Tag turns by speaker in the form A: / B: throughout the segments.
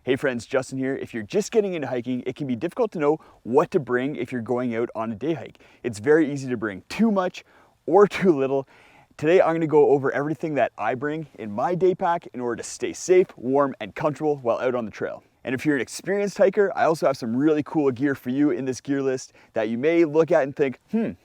A: Hey friends, Justin here. If you're just getting into hiking, it can be difficult to know what to bring if you're going out on a day hike. It's very easy to bring too much or too little. Today I'm going to go over everything that I bring in my day pack in order to stay safe, warm, and comfortable while out on the trail. And if you're an experienced hiker, I also have some really cool gear for you in this gear list that you may look at and think,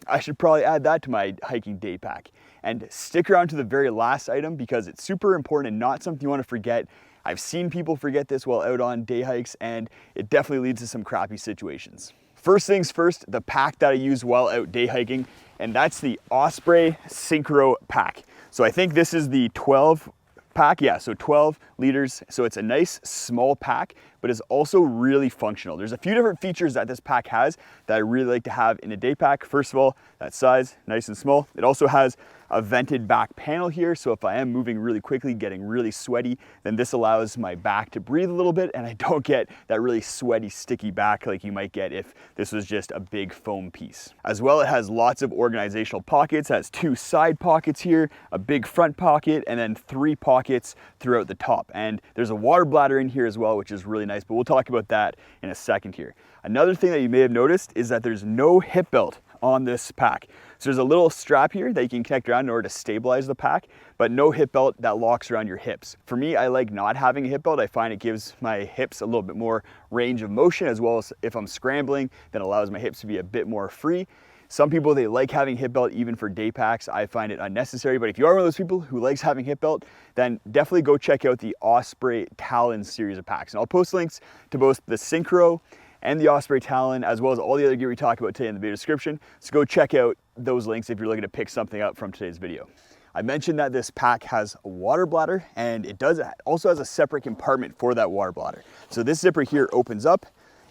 A: I should probably add that to my hiking day pack. And stick around to the very last item because it's super important and not something you want to forget. I've seen people forget this while out on day hikes, and it definitely leads to some crappy situations. First things first, the pack that I use while out day hiking, and that's the Osprey Synchro pack. So I think this is the 12 pack, yeah, so 12 liters. So it's a nice small pack, but it's also really functional. There's a few different features that this pack has that I really like to have in a day pack. First of all, that size, nice and small. It also has a vented back panel here, so if I am moving really quickly, getting really sweaty, then this allows my back to breathe a little bit and I don't get that really sweaty, sticky back like you might get if this was just a big foam piece. As well, it has lots of organizational pockets. It has 2 side pockets here, a big front pocket, and then 3 pockets throughout the top. And there's a water bladder in here as well, which is really nice, but we'll talk about that in a second here. Another thing that you may have noticed is that there's no hip belt on this pack. So there's a little strap here that you can connect around in order to stabilize the pack, but no hip belt that locks around your hips. For me, I like not having a hip belt. I find it gives my hips a little bit more range of motion, as well as if I'm scrambling, then allows my hips to be a bit more free. Some people, they like having hip belt even for day packs. I find it unnecessary, but if you are one of those people who likes having hip belt, then definitely go check out the Osprey Talon series of packs. And I'll post links to both the Synchro and the Osprey Talon, as well as all the other gear we talked about today in the video description. So go check out those links if you're looking to pick something up from today's video. I mentioned that this pack has a water bladder, and it also has a separate compartment for that water bladder. So this zipper here opens up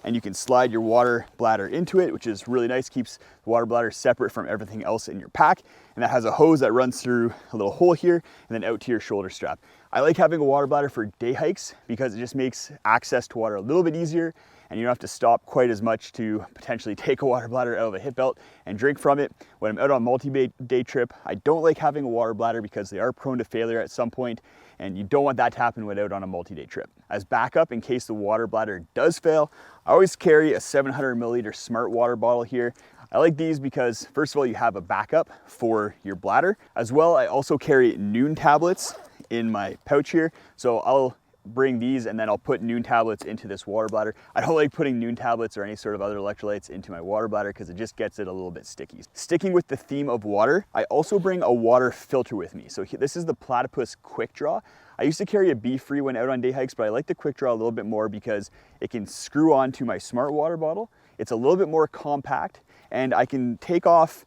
A: and you can slide your water bladder into it, which is really nice, keeps the water bladder separate from everything else in your pack. And that has a hose that runs through a little hole here and then out to your shoulder strap. I like having a water bladder for day hikes because it just makes access to water a little bit easier, and you don't have to stop quite as much to potentially take a water bladder out of a hip belt and drink from it. When I'm out on a multi-day trip, I don't like having a water bladder because they are prone to failure at some point, and you don't want that to happen when out on a multi-day trip. As backup, in case the water bladder does fail, I always carry a 700 milliliter smart water bottle here. I like these because, first of all, you have a backup for your bladder. As well, I also carry Noon tablets in my pouch here. So I'll bring these and then I'll put Noon tablets into this water bladder. I don't like putting Noon tablets or any sort of other electrolytes into my water bladder because it just gets it a little bit sticky. Sticking with the theme of water, I also bring a water filter with me. So this is the Platypus Quick Draw. I used to carry a Be-Free when out on day hikes, but I like the Quick Draw a little bit more because it can screw onto my smart water bottle. It's a little bit more compact, and I can take off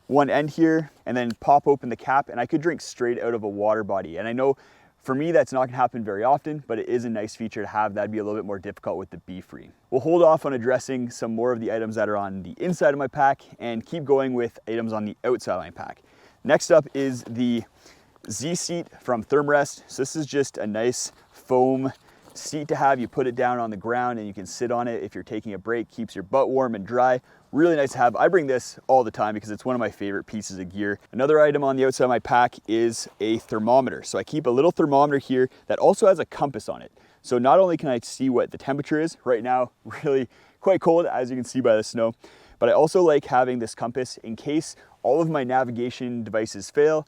A: one end here and then pop open the cap, and I could drink straight out of a water body. And I know for me, that's not gonna happen very often, but it is a nice feature to have. That'd be a little bit more difficult with the Be-Free. We'll hold off on addressing some more of the items that are on the inside of my pack and keep going with items on the outside of my pack. Next up is the Z seat from Thermometer. So this is just a nice foam seat to have. You put it down on the ground and you can sit on it if you're taking a break, keeps your butt warm and dry. Really nice to have. I bring this all the time because it's one of my favorite pieces of gear. Another item on the outside of my pack is a thermometer. So I keep a little thermometer here that also has a compass on it. So not only can I see what the temperature is right now, really quite cold as you can see by the snow, but I also like having this compass in case all of my navigation devices fail.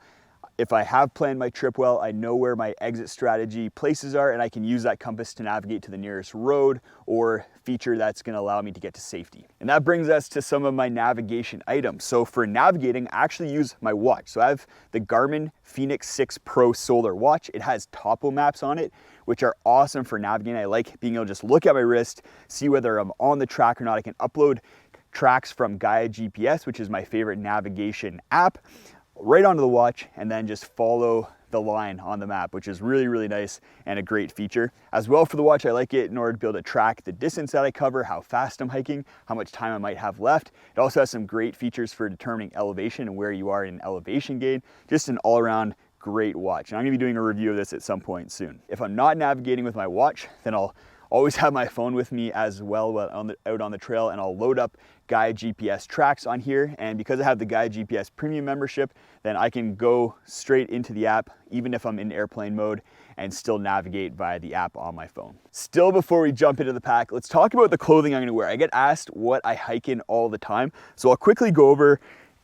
A: If I have planned my trip well, I know where my exit strategy places are, and I can use that compass to navigate to the nearest road or feature that's gonna allow me to get to safety. And that brings us to some of my navigation items. So for navigating, I actually use my watch. So I have the Garmin Fenix 6 Pro Solar watch. It has topo maps on it, which are awesome for navigating. I like being able to just look at my wrist, see whether I'm on the track or not. I can upload tracks from Gaia GPS, which is my favorite navigation app, right onto the watch, and then just follow the line on the map, which is really, really nice and a great feature. As well for the watch, I like it in order to be able to track the distance that I cover, how fast I'm hiking, how much time I might have left. It also has some great features for determining elevation and where you are in elevation gain. Just an all-around great watch. And I'm gonna be doing a review of this at some point soon. If I'm not navigating with my watch, then I'll always have my phone with me as well while out on the trail, and I'll load up Gaia GPS tracks on here. And because I have the Gaia GPS premium membership, then I can go straight into the app even if I'm in airplane mode and still navigate via the app on my phone. Still, before we jump into the pack, let's talk about the clothing I'm gonna wear. I get asked what I hike in all the time, so I'll quickly go over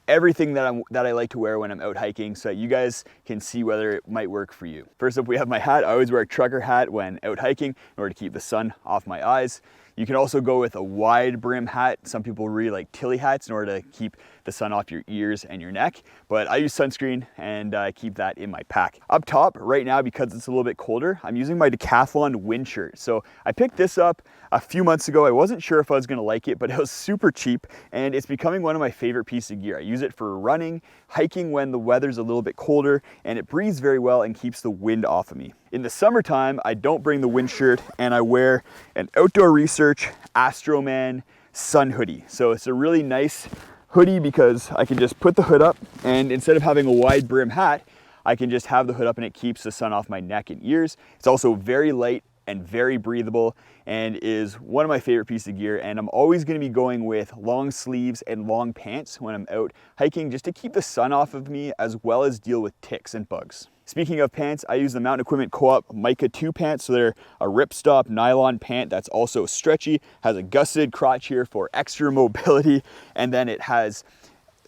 A: everything that I like to wear when I'm out hiking so that you guys can see whether it might work for you. First up, we have my hat. I always wear a trucker hat when out hiking in order to keep the sun off my eyes. You can also go with a wide brim hat. Some people really like tilly hats in order to keep the sun off your ears and your neck, but I use sunscreen and I keep that in my pack. Up top right now, because it's a little bit colder, I'm using my Decathlon wind shirt. So I picked this up a few months ago. I wasn't sure if I was gonna like it, but it was super cheap and it's becoming one of my favorite pieces of gear. I use it for running, hiking when the weather's a little bit colder, and it breathes very well and keeps the wind off of me. In the summertime, I don't bring the wind shirt and I wear an Outdoor Research Astroman sun hoodie. So it's a really nice hoodie because I can just put the hood up, and instead of having a wide brim hat, I can just have the hood up and it keeps the sun off my neck and ears. It's also very light and very breathable and is one of my favorite pieces of gear, and I'm always going to be going with long sleeves and long pants when I'm out hiking just to keep the sun off of me as well as deal with ticks and bugs. Speaking of pants, I use the Mountain Equipment Co-op Mica 2 pants. So they're a ripstop nylon pant that's also stretchy, has a gusseted crotch here for extra mobility, and then it has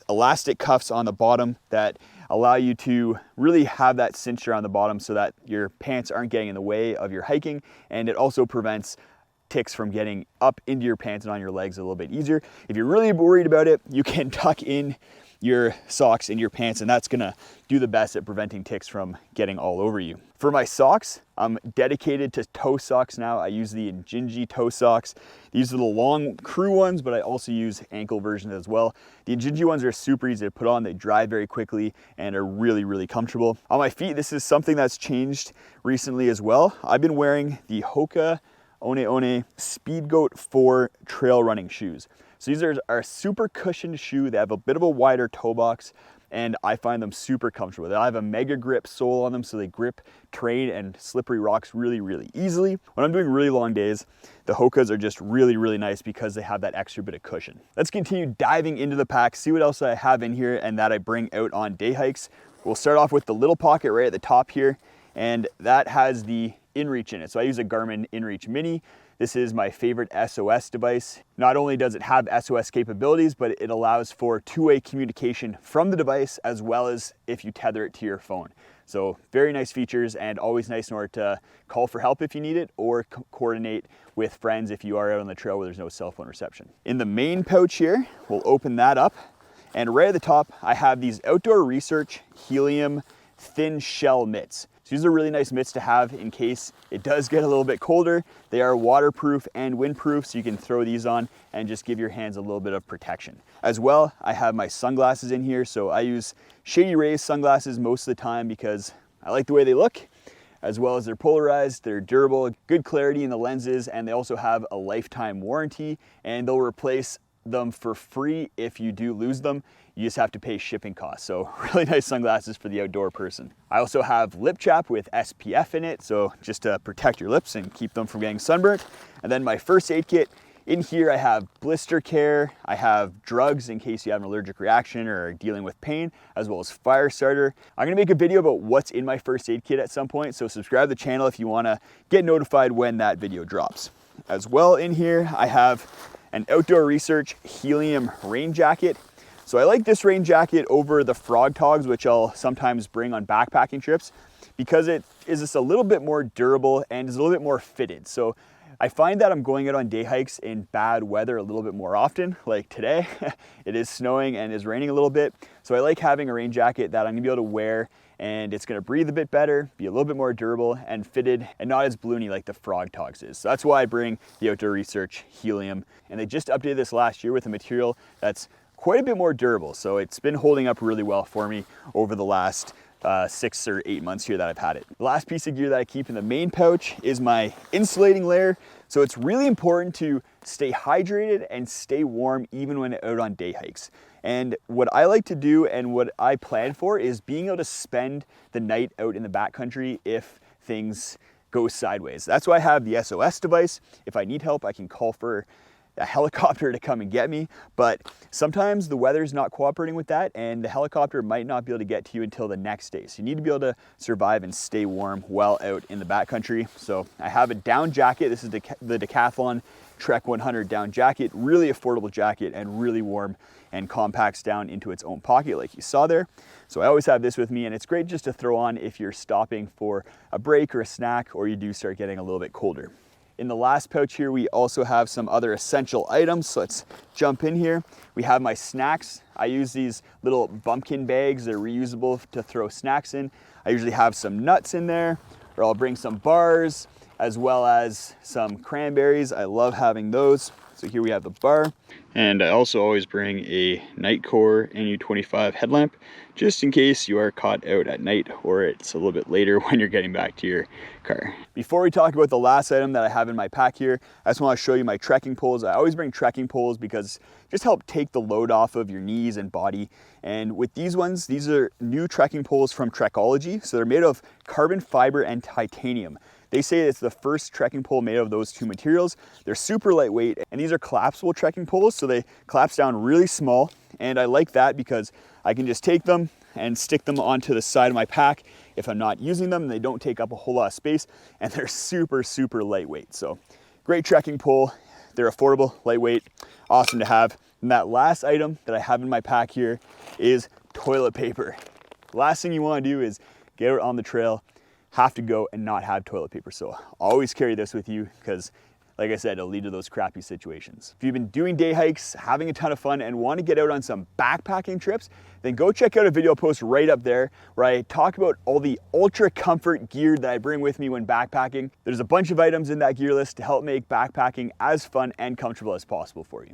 A: elastic cuffs on the bottom that allow you to really have that cinch around the bottom so that your pants aren't getting in the way of your hiking, and it also prevents ticks from getting up into your pants and on your legs a little bit easier. If you're really worried about it, you can tuck in your socks in your pants, and that's gonna do the best at preventing ticks from getting all over you. For my socks, I'm dedicated to toe socks now. I use the Inreach toe socks. These are the long crew ones, but I also use ankle versions as well. The Inreach ones are super easy to put on. They dry very quickly and are really, really comfortable. On my feet, this is something that's changed recently as well. I've been wearing the Hoka One One Speed Goat 4 trail running shoes. So these are a super cushioned shoe. They have a bit of a wider toe box, and I find them super comfortable. They have a mega grip sole on them, so they grip terrain and slippery rocks really, really easily. When I'm doing really long days, the Hokas are just really, really nice because they have that extra bit of cushion. Let's continue diving into the pack, see what else I have in here and that I bring out on day hikes. We'll start off with the little pocket right at the top here, and that has the Inreach in it. So I use a Garmin Inreach Mini. This is my favorite SOS device. Not only does it have SOS capabilities, but it allows for two-way communication from the device as well as if you tether it to your phone. So very nice features, and always nice in order to call for help if you need it or coordinate with friends if you are out on the trail where there's no cell phone reception. In the main pouch here, we'll open that up, and right at the top, I have these Outdoor Research Helium thin shell mitts. So these are really nice mitts to have in case it does get a little bit colder. They are waterproof and windproof, so you can throw these on and just give your hands a little bit of protection. As well, I have my sunglasses in here. So I use Shady Rays sunglasses most of the time because I like the way they look, as well as they're polarized, they're durable, good clarity in the lenses, and they also have a lifetime warranty, and they'll replace them for free if you do lose them. You just have to pay shipping costs. So really nice sunglasses for the outdoor person. I also have lip chap with SPF in it, so just to protect your lips and keep them from getting sunburnt. And then my first aid kit. In here I have blister care, I have drugs in case you have an allergic reaction or are dealing with pain, as well as fire starter. I'm gonna make a video about what's in my first aid kit at some point, so subscribe to the channel if you wanna get notified when that video drops. As well, in here I have an Outdoor Research Helium rain jacket. So I like this rain jacket over the Frog Togs, which I'll sometimes bring on backpacking trips, because it is just a little bit more durable and is a little bit more fitted. So I find that I'm going out on day hikes in bad weather a little bit more often, like today. It is snowing and is raining a little bit. So I like having a rain jacket that I'm gonna be able to wear, and it's gonna breathe a bit better, be a little bit more durable and fitted, and not as balloony like the Frog Togs is. So that's why I bring the Outdoor Research Helium. And they just updated this last year with a material that's quite a bit more durable. So it's been holding up really well for me over the last 6 or 8 months here that I've had it. The last piece of gear that I keep in the main pouch is my insulating layer. So it's really important to stay hydrated and stay warm even when out on day hikes. And what I like to do and what I plan for is being able to spend the night out in the backcountry if things go sideways. That's why I have the SOS device. If I need help, I can call for a helicopter to come and get me, but sometimes the weather's not cooperating with that and the helicopter might not be able to get to you until the next day. So you need to be able to survive and stay warm well out in the backcountry. So I have a down jacket. This is the Decathlon Trek 100 down jacket, really affordable jacket and really warm and compacts down into its own pocket like you saw there. So I always have this with me, and it's great just to throw on if you're stopping for a break or a snack or you do start getting a little bit colder. In the last pouch here, we also have some other essential items. So let's jump in here. We have my snacks. I use these little bumpkin bags. They're reusable to throw snacks in. I usually have some nuts in there, or I'll bring some bars, as well as some cranberries. I love having those. So here we have the bar. And I also always bring a Nightcore NU25 headlamp, just in case you are caught out at night or it's a little bit later when you're getting back to your car. Before we talk about the last item that I have in my pack here, I just want to show you my trekking poles. I always bring trekking poles because just help take the load off of your knees and body. And with these ones, these are new trekking poles from Trekology. So they're made of carbon fiber and titanium. They say it's the first trekking pole made of those two materials. They're super lightweight, and these are collapsible trekking poles, so they collapse down really small. And I like that because I can just take them and stick them onto the side of my pack if I'm not using them. They don't take up a whole lot of space, and they're super, super lightweight. So great trekking pole. They're affordable, lightweight, awesome to have. And that last item that I have in my pack here is toilet paper. Last thing you want to do is get out on the trail, have to go and not have toilet paper. So always carry this with you because, like I said, it'll lead to those crappy situations. If you've been doing day hikes, having a ton of fun, and want to get out on some backpacking trips, then go check out a video post right up there where I talk about all the ultra comfort gear that I bring with me when backpacking. There's a bunch of items in that gear list to help make backpacking as fun and comfortable as possible for you.